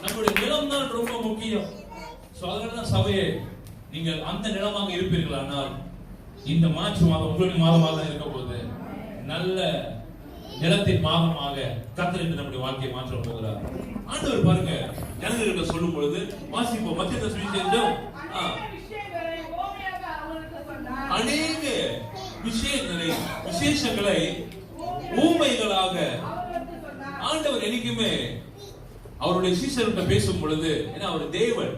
நம்முடைய நிலம் தான் ரொம்ப முக்கியம். அதனால சபையே நீங்கள் அந்த நிலமாக இருப்பீர்களானால் இந்த மார்ச் மாதம் உங்களுடைய மாதமாக இருக்க போது நல்ல நிலத்தின் மாதமாக கர்த்தர் இன்று நம்முடைய வாழ்க்கையை மாற்ற போகிறார். ஆண்டவர் பாருங்க ஜனங்களுக்கு சொல்லும் பொழுது வாசிப்போம். மத்திய சுவிசேஷம் அநேக விஷயங்களை விசேஷங்களை ஊமைகளாக ஆண்டவர் என்னைக்குமே அவருடைய சீசர்கிட்ட பேசும் பொழுது, ஏன்னா அவர் தேவன்,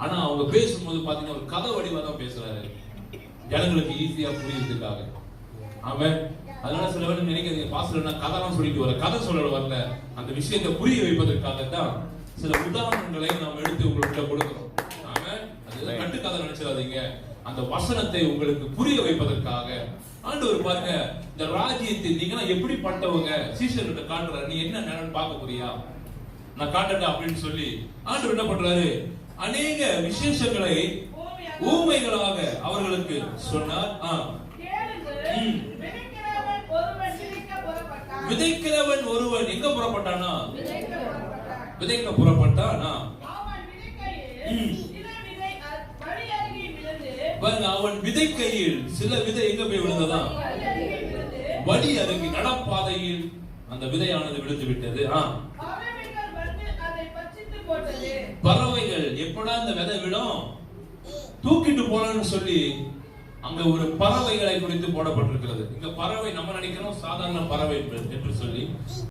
ஆனா அவங்க பேசும்போது பாத்தீங்கன்னா ஒரு கதை வடிவா தான் பேசுறாரு, ஜனங்களுக்கு ஈஸியா புரியுறதுக்காக. அவன் அதனால சில பேர் நினைக்கிறீங்க பாஸ்டர் கதைலாம் சொல்லிட்டு வர, கதை சொல்ல வரல, அந்த விஷயத்தை புரிய வைப்பதற்காக தான் சில உதாரணங்களை நாம் எடுத்து உங்கள்கிட்ட கொடுக்கிறோம். அவன் அது கட்டுக்கதை நினைச்சிடாதீங்க, அந்த வசனத்தை உங்களுக்கு புரிய வைப்பதற்காக. ஆண்டவர் பாருங்க இந்த ராஜ்யத்தை நீங்க எப்படிப்பட்டவங்க சீசர்கிட்ட காட்டுறாரு, நீ என்ன நினைன்னு பார்க்க போறியா, நான் காட்டட்டா அப்படின்னு சொல்லி ஆண்டவர் என்ன பண்றாரு, அநேக விசேஷங்களை ஊமைகளாக அவர்களுக்கு சொன்னார். விதைக்கிறவன் ஒருவன் எங்க புறப்பட்டானா, விதைக்க புறப்பட்டானா, அவன் விதைக்கையில் சில விதை எங்க போய் விழுந்ததா, வழி அருகே நடப்பாதையில் அந்த விதையானது விழுந்து விட்டது. பறவைகள் எப்படா இந்த விதை விடும் தூக்கிட்டு போலான்னு சொல்லி அங்க ஒரு பறவைகளை குறித்து போடப்பட்டிருக்கிறது. இங்க பறவை நம்ம நினைக்கிறோம் சாதாரண பறவை என்று சொல்லி